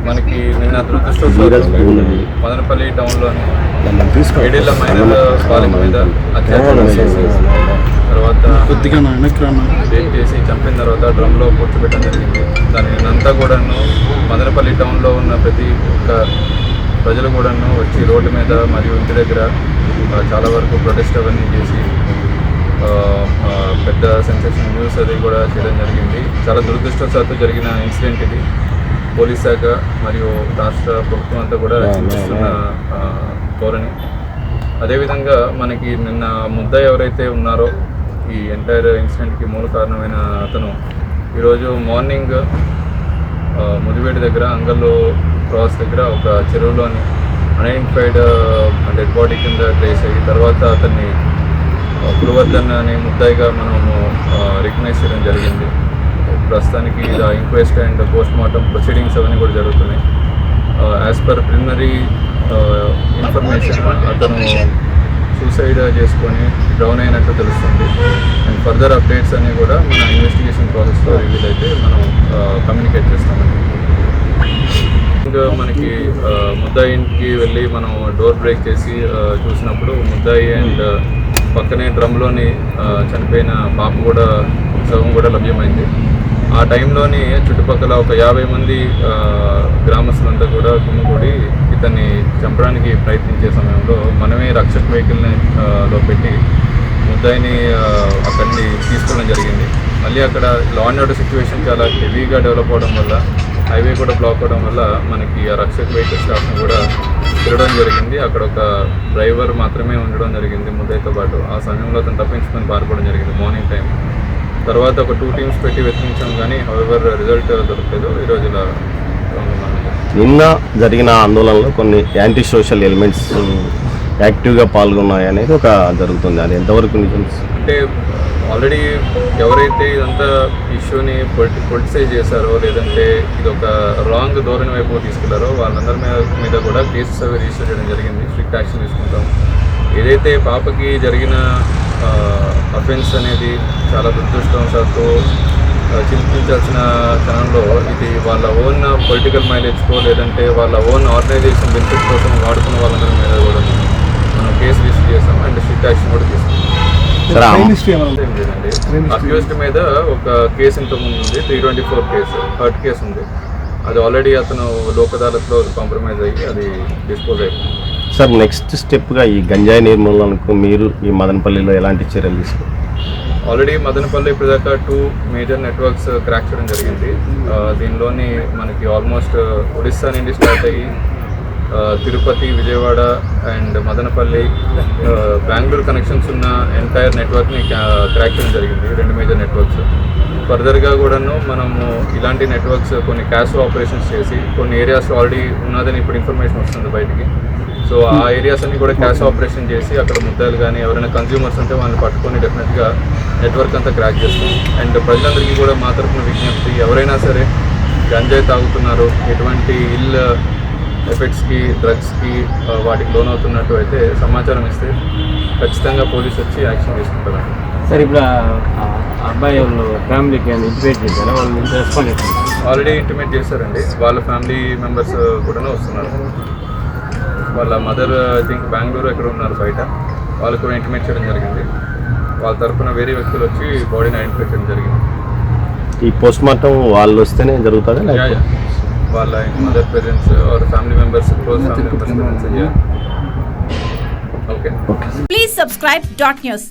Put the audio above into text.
మనకి నిన్న దురదృష్టవశాత్తు మదనపల్లి టౌన్లోని ఏడేళ్ల మైనర్ బాలిక మీద అత్యాచారం చేసి తర్వాత రేప్ చేసి చంపిన తర్వాత డ్రమ్లో కూర్చోబెట్టడం జరిగింది. దాని నిన్నంతా కూడాను మదనపల్లి టౌన్లో ఉన్న ప్రతి ఒక్క ప్రజలు కూడాను వచ్చి రోడ్డు మీద మరియు ఇంటి దగ్గర చాలా వరకు ప్రొటెస్ట్ అవన్నీ చేసి పెద్ద సెన్సేషన్ న్యూస్ అది కూడా చేయడం జరిగింది. చాలా దురదృష్టవశాత్తు జరిగిన ఇన్సిడెంట్ ఇది. పోలీస్ శాఖ మరియు రాష్ట్ర ప్రభుత్వం అంతా కూడా చింతిస్తున్న ధోరణి. అదేవిధంగా మనకి నిన్న ముద్దాయి ఎవరైతే ఉన్నారో ఈ ఎంటైర్ ఇన్సిడెంట్కి మూల కారణమైన అతను ఈరోజు మార్నింగ్ ముదివేడి దగ్గర అంగల్లో క్రాస్ దగ్గర ఒక చెరువులోని అన్ఐడెంటిఫైడ్ డెడ్ బాడీ కింద ట్రేస్ అయ్యి తర్వాత అతన్ని గురువర్ధన్ అనే ముద్దాయిగా మనము రికగ్నైజ్ చేయడం జరిగింది. ప్రస్తుతానికి inquest and post mortem proceedings అవన్నీ కూడా జరుగుతున్నాయి. యాజ్ పర్ ప్రిలిమినరీ ఇన్ఫర్మేషన్ అతను సూసైడ్ చేసుకొని డ్రౌన్ అయినట్టు తెలుస్తుంది. అండ్ ఫర్దర్ అప్డేట్స్ అన్నీ కూడా మన ఇన్వెస్టిగేషన్ ప్రాసెస్లో రివీల్ అయితే మనం కమ్యూనికేట్ చేస్తామండి. ఇంకా మనకి ముద్దాయి ఇంటికి వెళ్ళి మనం డోర్ బ్రేక్ చేసి చూసినప్పుడు ముద్దాయి అండ్ పక్కనే డ్రమ్లోని చనిపోయిన పాప కూడా శవం కూడా లభ్యమైంది. ఆ టైంలోని చుట్టుపక్కల ఒక 50 మంది గ్రామస్తులంతా కూడా గుమ్మిగూడి ఇతన్ని చంపడానికి ప్రయత్నించే సమయంలో మనమే రక్షక్ వెహికల్ని లో పెట్టి ముద్దాయిని అక్కడిని తీసుకోవడం జరిగింది. మళ్ళీ అక్కడ లా అండ్ ఆర్డర్ సిచ్యువేషన్ చాలా హెవీగా డెవలప్ అవడం వల్ల హైవే కూడా బ్లాక్ అవడం వల్ల మనకి ఆ రక్షక్ వెహికల్ స్టాఫ్ని కూడా తిరగడం జరిగింది. అక్కడ ఒక డ్రైవర్ మాత్రమే ఉండడం జరిగింది ముద్దాయితో పాటు. ఆ సమయంలో అతను తప్పించుకొని పారిపోవడం జరిగింది మార్నింగ్ టైం. తర్వాత ఒక 2 టీమ్స్ పెట్టి వెతికించాం కానీ హౌవెవర్ రిజల్ట్ దొరకలేదు. ఈరోజు ఇలా నిన్న జరిగిన ఆందోళనలో కొన్ని యాంటీ సోషల్ ఎలిమెంట్స్ యాక్టివ్గా పాల్గొన్నాయి అనేది ఒక జరుగుతుంది. అది ఎంతవరకు నిజం? అంటే ఆల్రెడీ ఎవరైతే ఇదంతా ఇష్యూని పొలిటిసైజ్ చేశారో లేదంటే ఇది ఒక రాంగ్ ధోరణి వైపు తీసుకెళ్లారో వాళ్ళందరి మీద కూడా కేసెస్ అవి రిజిస్టర్ చేయడం జరిగింది. స్ట్రిక్ట్ యాక్షన్ తీసుకుంటాం. ఏదైతే పాపకి జరిగిన అఫెన్స్ అనేది చాలా దురదృష్టవశాత్తు చింతించాల్సిన క్షణంలో ఇది వాళ్ళ ఓన్ పొలిటికల్ మైలేజ్కో లేదంటే వాళ్ళ ఓన్ ఆర్గనైజేషన్ బెనిఫిట్ కోసం వాడుకున్న వాళ్ళందరి మీద కూడా మనం కేసు రిజిస్టర్ చేస్తాం అండ్ స్ట్రిక్ట్ యాక్షన్ కూడా తీసుకుంటాం. అక్యూజ్డ్ మీద ఒక కేసు ఇంతకుముందు ఉంది, 324 కేసు హర్ట్ కేసు ఉంది. అది ఆల్రెడీ అతను లోక్ అదాలత్లో కాంప్రమైజ్ అయ్యి అది డిస్పోజ్ అయిపోయింది. సార్ నెక్స్ట్ స్టెప్గా ఈ గంజాయి నిర్మూలనకు మీరు ఈ మదనపల్లిలో ఎలాంటి చర్యలు తీసుకున్నారు? ఆల్రెడీ మదనపల్లి ఇప్పటిదాకా 2 మేజర్ నెట్వర్క్స్ క్రాక్ చేయడం జరిగింది. దీనిలోని మనకి ఆల్మోస్ట్ ఒడిస్సా నుండి స్టార్ట్ అయ్యి తిరుపతి, విజయవాడ అండ్ మదనపల్లి, బెంగళూరు కనెక్షన్స్ ఉన్న ఎంటైర్ నెట్వర్క్ని క్రాక్ చేయడం జరిగింది. 2 మేజర్ నెట్వర్క్స్. ఫర్దర్గా కూడాను మనము ఇలాంటి నెట్వర్క్స్ కొన్ని క్యాష్ ఆపరేషన్స్ చేసి కొన్ని ఏరియాస్లో ఆల్రెడీ ఉన్నదని ఇప్పుడు ఇన్ఫర్మేషన్ వస్తుంది బయటికి. సో ఆ ఏరియాస్ అన్ని కూడా క్యాష్ ఆపరేషన్ చేసి అక్కడ ముద్దాయిలు కానీ ఎవరైనా కన్జ్యూమర్స్ ఉంటే వాళ్ళని పట్టుకొని డెఫినెట్గా నెట్వర్క్ అంతా క్రాక్ చేస్తాం. అండ్ ప్రజలందరికీ కూడా మా తరఫున విజ్ఞప్తి, ఎవరైనా సరే గంజాయి తాగుతున్నారు, ఎటువంటి ఇల్ ఎఫెక్ట్స్కి డ్రగ్స్కి వాటికి లోన్ అవుతున్నట్టు అయితే సమాచారం ఇస్తే ఖచ్చితంగా పోలీసు వచ్చి యాక్షన్ తీసుకుంటారు. సార్ ఇప్పుడు అబ్బాయి వాళ్ళు ఫ్యామిలీకి ఇంటిమేట్ చేశారా? వాళ్ళు రెస్పాండ్ చేస్తారు? ఆల్రెడీ ఇంటిమేట్ చేశారండి. వాళ్ళ ఫ్యామిలీ మెంబర్స్ కూడా వస్తున్నారు. వాళ్ళ మదర్ ఐ థింక్ బెంగళూరు ఎక్కడ ఉన్నారు బయట, వాళ్ళకు కూడా ఇంటిమేట్ చేయడం జరిగింది. వాళ్ళ తరఫున వేరే వ్యక్తులు వచ్చి బాడీని ఐడెంటిఫై చేయడం జరిగింది. ఈ పోస్ట్ మార్టం వాళ్ళు వస్తేనే జరుగుతుంది? వాళ్ళ mother parents or family members, close family members. Okay. Please subscribe .news.